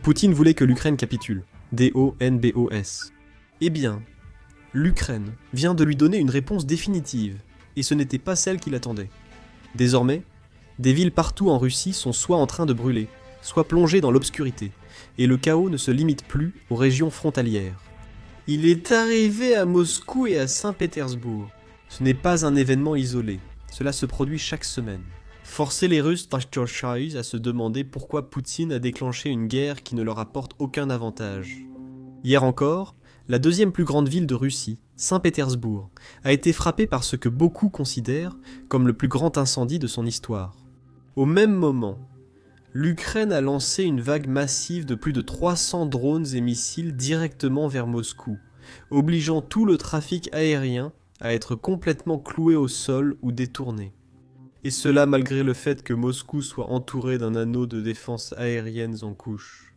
Poutine voulait que l'Ukraine capitule. D-O-N-B-O-S. Eh bien, l'Ukraine vient de lui donner une réponse définitive, et ce n'était pas celle qu'il attendait. Désormais, des villes partout en Russie sont soit en train de brûler, soit plongées dans l'obscurité, et le chaos ne se limite plus aux régions frontalières. Il est arrivé à Moscou et à Saint-Pétersbourg. Ce n'est pas un événement isolé, cela se produit chaque semaine. Forcer les Russes à se demander pourquoi Poutine a déclenché une guerre qui ne leur apporte aucun avantage. Hier encore, la deuxième plus grande ville de Russie, Saint-Pétersbourg, a été frappée par ce que beaucoup considèrent comme le plus grand incendie de son histoire. Au même moment, l'Ukraine a lancé une vague massive de plus de 300 drones et missiles directement vers Moscou, obligeant tout le trafic aérien à être complètement cloué au sol ou détourné. Et cela malgré le fait que Moscou soit entouré d'un anneau de défense aérienne en couche.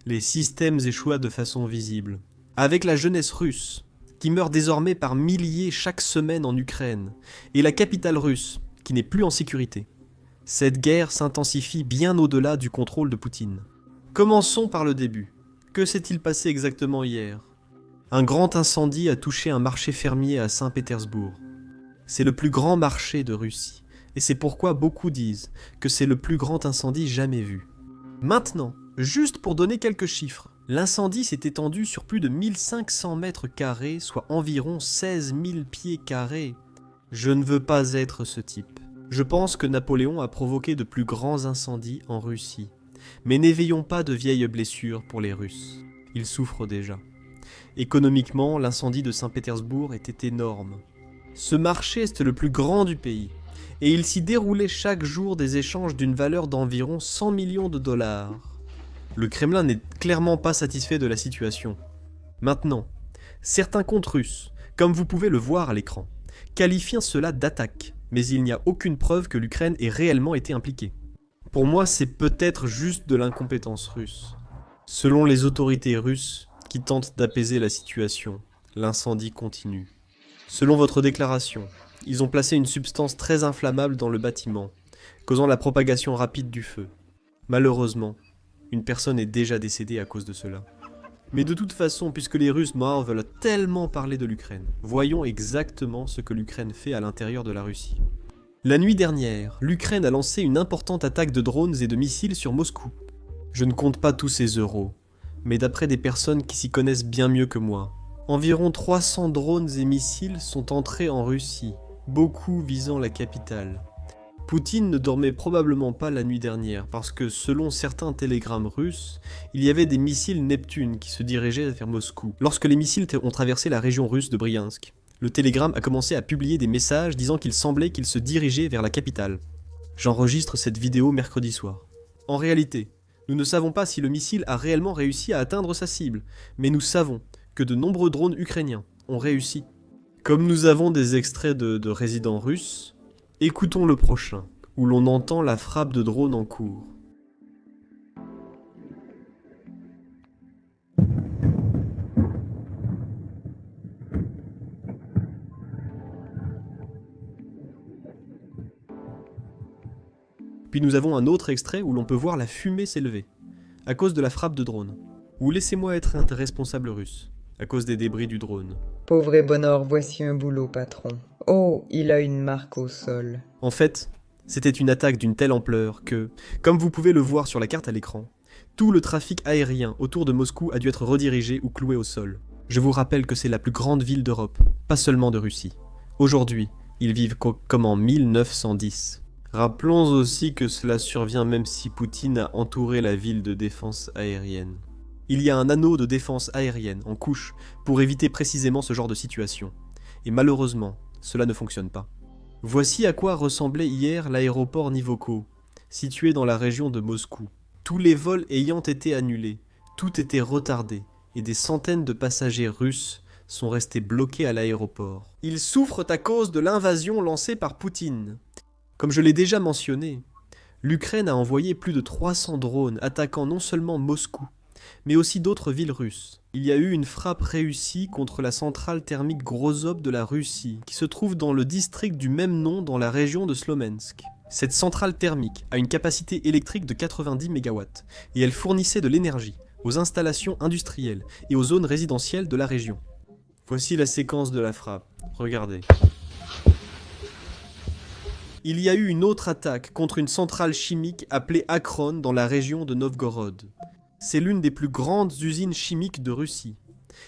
Les systèmes échoua de façon visible. Avec la jeunesse russe, qui meurt désormais par milliers chaque semaine en Ukraine, et la capitale russe, qui n'est plus en sécurité, cette guerre s'intensifie bien au-delà du contrôle de Poutine. Commençons par le début. Que s'est-il passé exactement hier ? Un grand incendie a touché un marché fermier à Saint-Pétersbourg. C'est le plus grand marché de Russie, et c'est pourquoi beaucoup disent que c'est le plus grand incendie jamais vu. Maintenant, juste pour donner quelques chiffres, l'incendie s'est étendu sur plus de 1500 mètres carrés, soit environ 16 000 pieds carrés. Je ne veux pas être ce type. Je pense que Napoléon a provoqué de plus grands incendies en Russie. Mais n'éveillons pas de vieilles blessures pour les Russes. Ils souffrent déjà. Économiquement, l'incendie de Saint-Pétersbourg était énorme. Ce marché est le plus grand du pays, et il s'y déroulait chaque jour des échanges d'une valeur d'environ 100 millions de dollars. Le Kremlin n'est clairement pas satisfait de la situation. Maintenant, certains comptes russes, comme vous pouvez le voir à l'écran, qualifient cela d'attaque, mais il n'y a aucune preuve que l'Ukraine ait réellement été impliquée. Pour moi, c'est peut-être juste de l'incompétence russe. Selon les autorités russes, qui tentent d'apaiser la situation, l'incendie continue. Selon votre déclaration, ils ont placé une substance très inflammable dans le bâtiment, causant la propagation rapide du feu. Malheureusement, une personne est déjà décédée à cause de cela. Mais de toute façon, puisque les Russes veulent tellement parler de l'Ukraine, voyons exactement ce que l'Ukraine fait à l'intérieur de la Russie. La nuit dernière, l'Ukraine a lancé une importante attaque de drones et de missiles sur Moscou. Je ne compte pas tous ces euros, mais d'après des personnes qui s'y connaissent bien mieux que moi, environ 300 drones et missiles sont entrés en Russie, beaucoup visant la capitale. Poutine ne dormait probablement pas la nuit dernière parce que, selon certains télégrammes russes, il y avait des missiles Neptune qui se dirigeaient vers Moscou. Lorsque les missiles ont traversé la région russe de Bryansk, le télégramme a commencé à publier des messages disant qu'il semblait qu'il se dirigeait vers la capitale. J'enregistre cette vidéo mercredi soir. En réalité, nous ne savons pas si le missile a réellement réussi à atteindre sa cible, mais nous savons que de nombreux drones ukrainiens ont réussi. Comme nous avons des extraits de résidents russes, écoutons le prochain, où l'on entend la frappe de drones en cours. Puis nous avons un autre extrait où l'on peut voir la fumée s'élever, à cause de la frappe de drone. Ou laissez-moi être un responsable russe, à cause des débris du drone. Pauvre Ebonor, voici un boulot, patron. Oh, il a une marque au sol. En fait, c'était une attaque d'une telle ampleur que, comme vous pouvez le voir sur la carte à l'écran, tout le trafic aérien autour de Moscou a dû être redirigé ou cloué au sol. Je vous rappelle que c'est la plus grande ville d'Europe, pas seulement de Russie. Aujourd'hui, ils vivent comme en 1910. Rappelons aussi que cela survient même si Poutine a entouré la ville de défense aérienne. Il y a un anneau de défense aérienne en couche pour éviter précisément ce genre de situation. Et malheureusement, cela ne fonctionne pas. Voici à quoi ressemblait hier l'aéroport Nivoko, situé dans la région de Moscou. Tous les vols ayant été annulés, tout était retardé, et des centaines de passagers russes sont restés bloqués à l'aéroport. Ils souffrent à cause de l'invasion lancée par Poutine. Comme je l'ai déjà mentionné, l'Ukraine a envoyé plus de 300 drones attaquant non seulement Moscou, mais aussi d'autres villes russes. Il y a eu une frappe réussie contre la centrale thermique Grozov de la Russie, qui se trouve dans le district du même nom dans la région de Slomensk. Cette centrale thermique a une capacité électrique de 90 MW, et elle fournissait de l'énergie aux installations industrielles et aux zones résidentielles de la région. Voici la séquence de la frappe. Regardez. Il y a eu une autre attaque contre une centrale chimique appelée Akron dans la région de Novgorod. C'est l'une des plus grandes usines chimiques de Russie.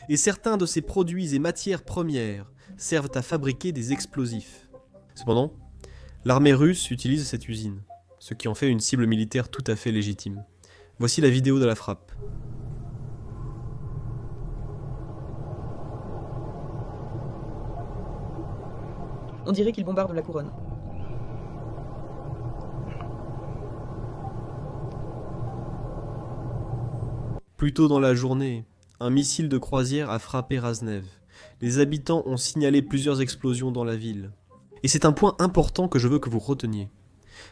Et certains de ses produits et matières premières servent à fabriquer des explosifs. Cependant, l'armée russe utilise cette usine, ce qui en fait une cible militaire tout à fait légitime. Voici la vidéo de la frappe. On dirait qu'ils bombardent la couronne. Plus tôt dans la journée, un missile de croisière a frappé Raznev. Les habitants ont signalé plusieurs explosions dans la ville. Et c'est un point important que je veux que vous reteniez.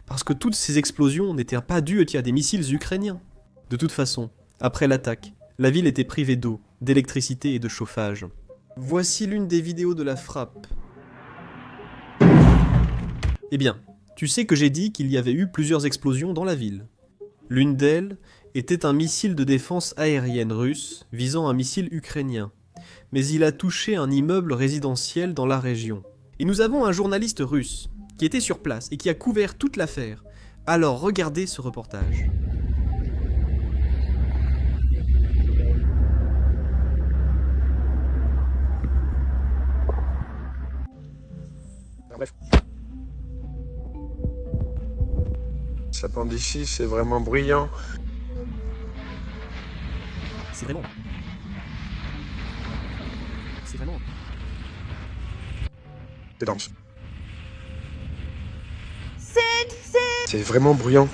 Parce que toutes ces explosions n'étaient pas dues à des missiles ukrainiens. De toute façon, après l'attaque, la ville était privée d'eau, d'électricité et de chauffage. Voici l'une des vidéos de la frappe. Eh bien, tu sais que j'ai dit qu'il y avait eu plusieurs explosions dans la ville. L'une d'elles était un missile de défense aérienne russe visant un missile ukrainien. Mais il a touché un immeuble résidentiel dans la région. Et nous avons un journaliste russe qui était sur place et qui a couvert toute l'affaire. Alors regardez ce reportage. Ça part d'ici, c'est vraiment bruyant. C'est vraiment... C'est dense. C'est vraiment bruyant.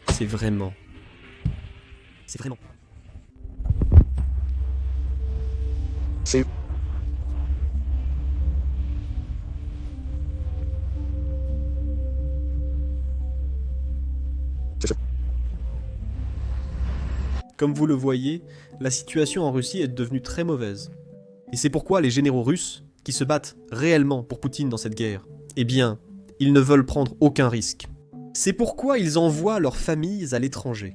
C'est vraiment... C'est... Comme vous le voyez, la situation en Russie est devenue très mauvaise. Et c'est pourquoi les généraux russes, qui se battent réellement pour Poutine dans cette guerre, eh bien, ils ne veulent prendre aucun risque. C'est pourquoi ils envoient leurs familles à l'étranger,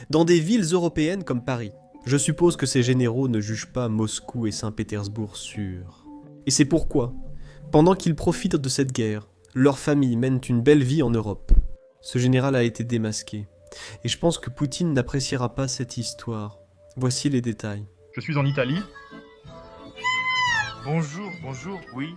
dans des villes européennes comme Paris. Je suppose que ces généraux ne jugent pas Moscou et Saint-Pétersbourg sûrs. Et c'est pourquoi, pendant qu'ils profitent de cette guerre, leurs familles mènent une belle vie en Europe. Ce général a été démasqué. Et je pense que Poutine n'appréciera pas cette histoire. Voici les détails. Je suis en Italie. Bonjour, oui.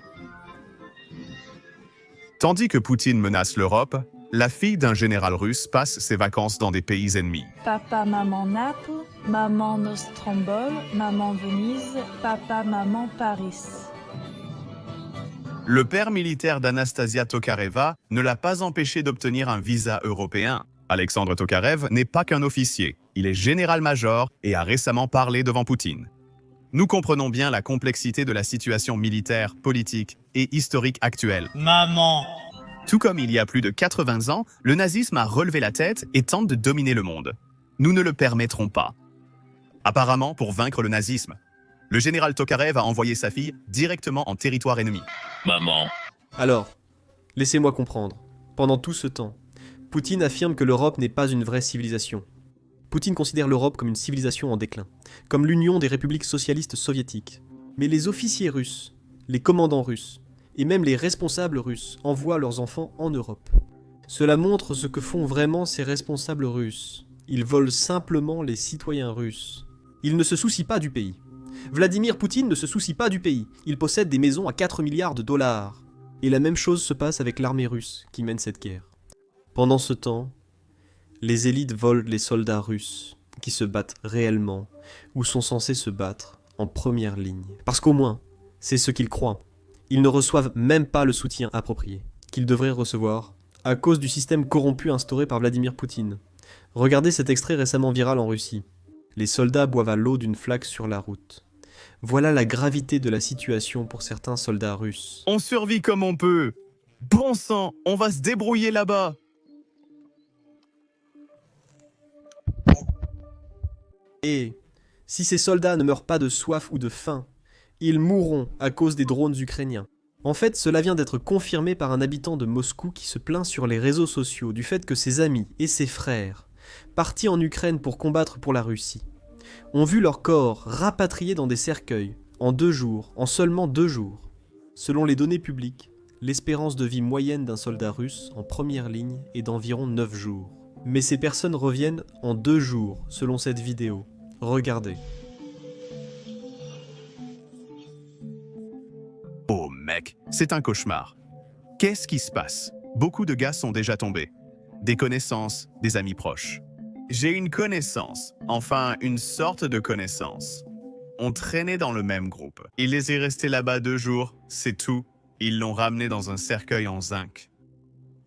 Tandis que Poutine menace l'Europe, la fille d'un général russe passe ses vacances dans des pays ennemis. Papa, maman Naples, maman Nostrombol, maman Venise, papa, maman Paris. Le père militaire d'Anastasia Tokareva ne l'a pas empêché d'obtenir un visa européen. Alexandre Tokarev n'est pas qu'un officier, il est général-major et a récemment parlé devant Poutine. Nous comprenons bien la complexité de la situation militaire, politique et historique actuelle. Maman! Tout comme il y a plus de 80 ans, le nazisme a relevé la tête et tente de dominer le monde. Nous ne le permettrons pas. Apparemment, pour vaincre le nazisme, le général Tokarev a envoyé sa fille directement en territoire ennemi. Maman! Alors, laissez-moi comprendre. Pendant tout ce temps, Poutine affirme que l'Europe n'est pas une vraie civilisation. Poutine considère l'Europe comme une civilisation en déclin, comme l'Union des républiques socialistes soviétiques. Mais les officiers russes, les commandants russes, et même les responsables russes envoient leurs enfants en Europe. Cela montre ce que font vraiment ces responsables russes. Ils volent simplement les citoyens russes. Ils ne se soucient pas du pays. Vladimir Poutine ne se soucie pas du pays. Il possède des maisons à 4 milliards de dollars. Et la même chose se passe avec l'armée russe qui mène cette guerre. Pendant ce temps, les élites volent les soldats russes qui se battent réellement ou sont censés se battre en première ligne. Parce qu'au moins, c'est ce qu'ils croient. Ils ne reçoivent même pas le soutien approprié qu'ils devraient recevoir à cause du système corrompu instauré par Vladimir Poutine. Regardez cet extrait récemment viral en Russie. Les soldats boivent à l'eau d'une flaque sur la route. Voilà la gravité de la situation pour certains soldats russes. On survit comme on peut. Bon sang, on va se débrouiller là-bas. Et si ces soldats ne meurent pas de soif ou de faim, ils mourront à cause des drones ukrainiens. En fait, cela vient d'être confirmé par un habitant de Moscou qui se plaint sur les réseaux sociaux du fait que ses amis et ses frères, partis en Ukraine pour combattre pour la Russie, ont vu leurs corps rapatriés dans des cercueils, en 2 jours, en seulement 2 jours. Selon les données publiques, l'espérance de vie moyenne d'un soldat russe en première ligne est d'environ 9 jours. Mais ces personnes reviennent en 2 jours, selon cette vidéo. Regardez. Oh mec, c'est un cauchemar. Qu'est-ce qui se passe? Beaucoup de gars sont déjà tombés. Des connaissances, des amis proches. J'ai une connaissance, enfin une sorte de connaissance. On traînait dans le même groupe. Il les est resté là-bas 2 jours, c'est tout. Ils l'ont ramené dans un cercueil en zinc.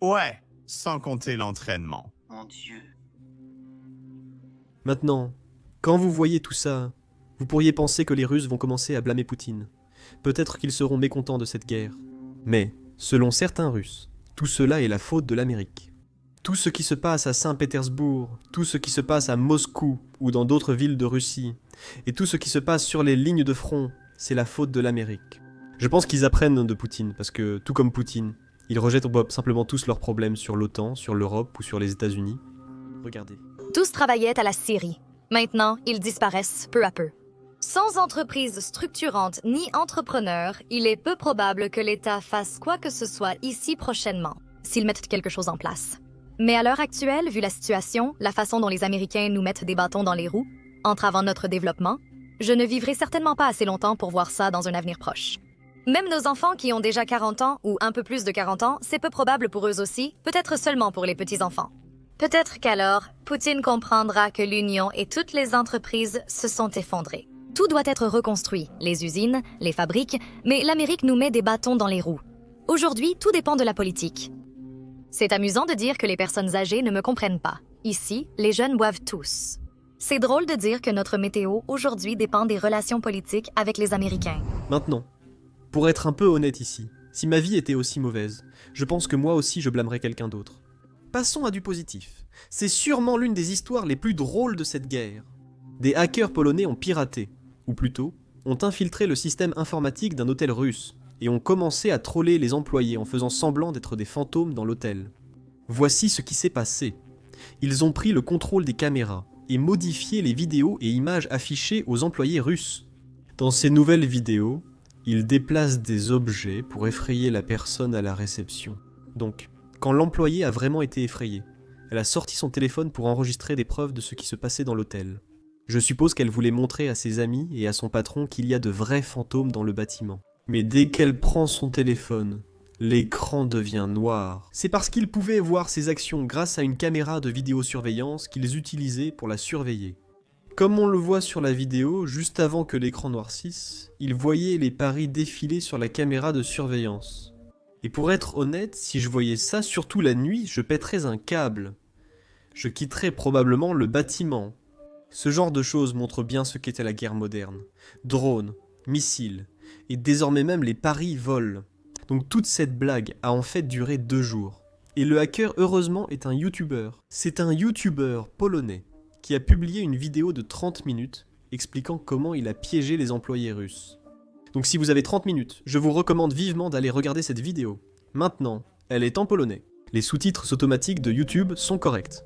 Ouais, sans compter l'entraînement. Mon Dieu. Maintenant, quand vous voyez tout ça, vous pourriez penser que les Russes vont commencer à blâmer Poutine. Peut-être qu'ils seront mécontents de cette guerre. Mais, selon certains Russes, tout cela est la faute de l'Amérique. Tout ce qui se passe à Saint-Pétersbourg, tout ce qui se passe à Moscou ou dans d'autres villes de Russie, et tout ce qui se passe sur les lignes de front, c'est la faute de l'Amérique. Je pense qu'ils apprennent de Poutine, parce que, tout comme Poutine, ils rejettent simplement tous leurs problèmes sur l'OTAN, sur l'Europe ou sur les États-Unis. Regardez. Tous travaillaient à la Syrie. Maintenant, ils disparaissent peu à peu. Sans entreprise structurante ni entrepreneur, il est peu probable que l'État fasse quoi que ce soit ici prochainement, s'ils mettent quelque chose en place. Mais à l'heure actuelle, vu la situation, la façon dont les Américains nous mettent des bâtons dans les roues, entravant notre développement, je ne vivrai certainement pas assez longtemps pour voir ça dans un avenir proche. Même nos enfants qui ont déjà 40 ans ou un peu plus de 40 ans, c'est peu probable pour eux aussi, peut-être seulement pour les petits-enfants. Peut-être qu'alors, Poutine comprendra que l'Union et toutes les entreprises se sont effondrées. Tout doit être reconstruit, les usines, les fabriques, mais l'Amérique nous met des bâtons dans les roues. Aujourd'hui, tout dépend de la politique. C'est amusant de dire que les personnes âgées ne me comprennent pas. Ici, les jeunes boivent tous. C'est drôle de dire que notre météo aujourd'hui dépend des relations politiques avec les Américains. Maintenant, pour être un peu honnête ici, si ma vie était aussi mauvaise, je pense que moi aussi je blâmerais quelqu'un d'autre. Passons à du positif. C'est sûrement l'une des histoires les plus drôles de cette guerre. Des hackers polonais ont piraté, ou plutôt, ont infiltré le système informatique d'un hôtel russe, et ont commencé à troller les employés en faisant semblant d'être des fantômes dans l'hôtel. Voici ce qui s'est passé. Ils ont pris le contrôle des caméras, et modifié les vidéos et images affichées aux employés russes. Dans ces nouvelles vidéos, ils déplacent des objets pour effrayer la personne à la réception. Donc, quand l'employée a vraiment été effrayée, elle a sorti son téléphone pour enregistrer des preuves de ce qui se passait dans l'hôtel. Je suppose qu'elle voulait montrer à ses amis et à son patron qu'il y a de vrais fantômes dans le bâtiment. Mais dès qu'elle prend son téléphone, l'écran devient noir. C'est parce qu'ils pouvaient voir ses actions grâce à une caméra de vidéosurveillance qu'ils utilisaient pour la surveiller. Comme on le voit sur la vidéo, juste avant que l'écran noircisse, ils voyaient les paris défiler sur la caméra de surveillance. Et pour être honnête, si je voyais ça, surtout la nuit, je pèterais un câble. Je quitterais probablement le bâtiment. Ce genre de choses montre bien ce qu'était la guerre moderne. Drones, missiles, et désormais même les paris volent. Donc toute cette blague a en fait duré 2 jours. Et le hacker, heureusement, est un youtubeur. C'est un youtubeur polonais qui a publié une vidéo de 30 minutes expliquant comment il a piégé les employés russes. Donc si vous avez 30 minutes, je vous recommande vivement d'aller regarder cette vidéo. Maintenant, elle est en polonais. Les sous-titres automatiques de YouTube sont corrects.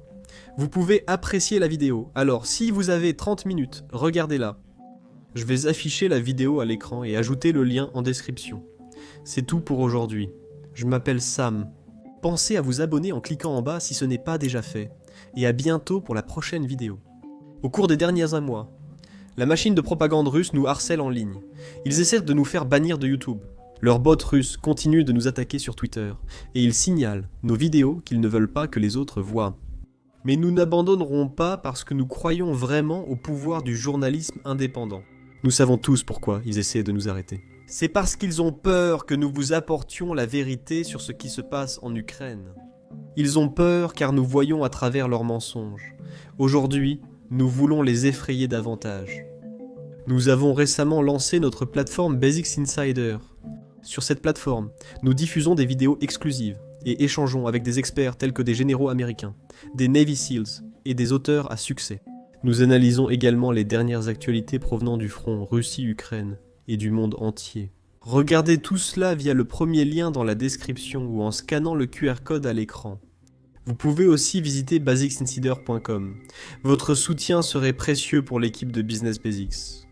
Vous pouvez apprécier la vidéo, alors si vous avez 30 minutes, regardez-la. Je vais afficher la vidéo à l'écran et ajouter le lien en description. C'est tout pour aujourd'hui. Je m'appelle Sam. Pensez à vous abonner en cliquant en bas si ce n'est pas déjà fait. Et à bientôt pour la prochaine vidéo. Au cours des derniers mois, la machine de propagande russe nous harcèle en ligne. Ils essaient de nous faire bannir de YouTube. Leurs bots russes continuent de nous attaquer sur Twitter. Et ils signalent nos vidéos qu'ils ne veulent pas que les autres voient. Mais nous n'abandonnerons pas parce que nous croyons vraiment au pouvoir du journalisme indépendant. Nous savons tous pourquoi ils essaient de nous arrêter. C'est parce qu'ils ont peur que nous vous apportions la vérité sur ce qui se passe en Ukraine. Ils ont peur car nous voyons à travers leurs mensonges. Aujourd'hui, nous voulons les effrayer davantage. Nous avons récemment lancé notre plateforme Basics Insider. Sur cette plateforme, nous diffusons des vidéos exclusives et échangeons avec des experts tels que des généraux américains, des Navy Seals et des auteurs à succès. Nous analysons également les dernières actualités provenant du front Russie-Ukraine et du monde entier. Regardez tout cela via le premier lien dans la description ou en scannant le QR code à l'écran. Vous pouvez aussi visiter basicsinsider.com. Votre soutien serait précieux pour l'équipe de Business Basics.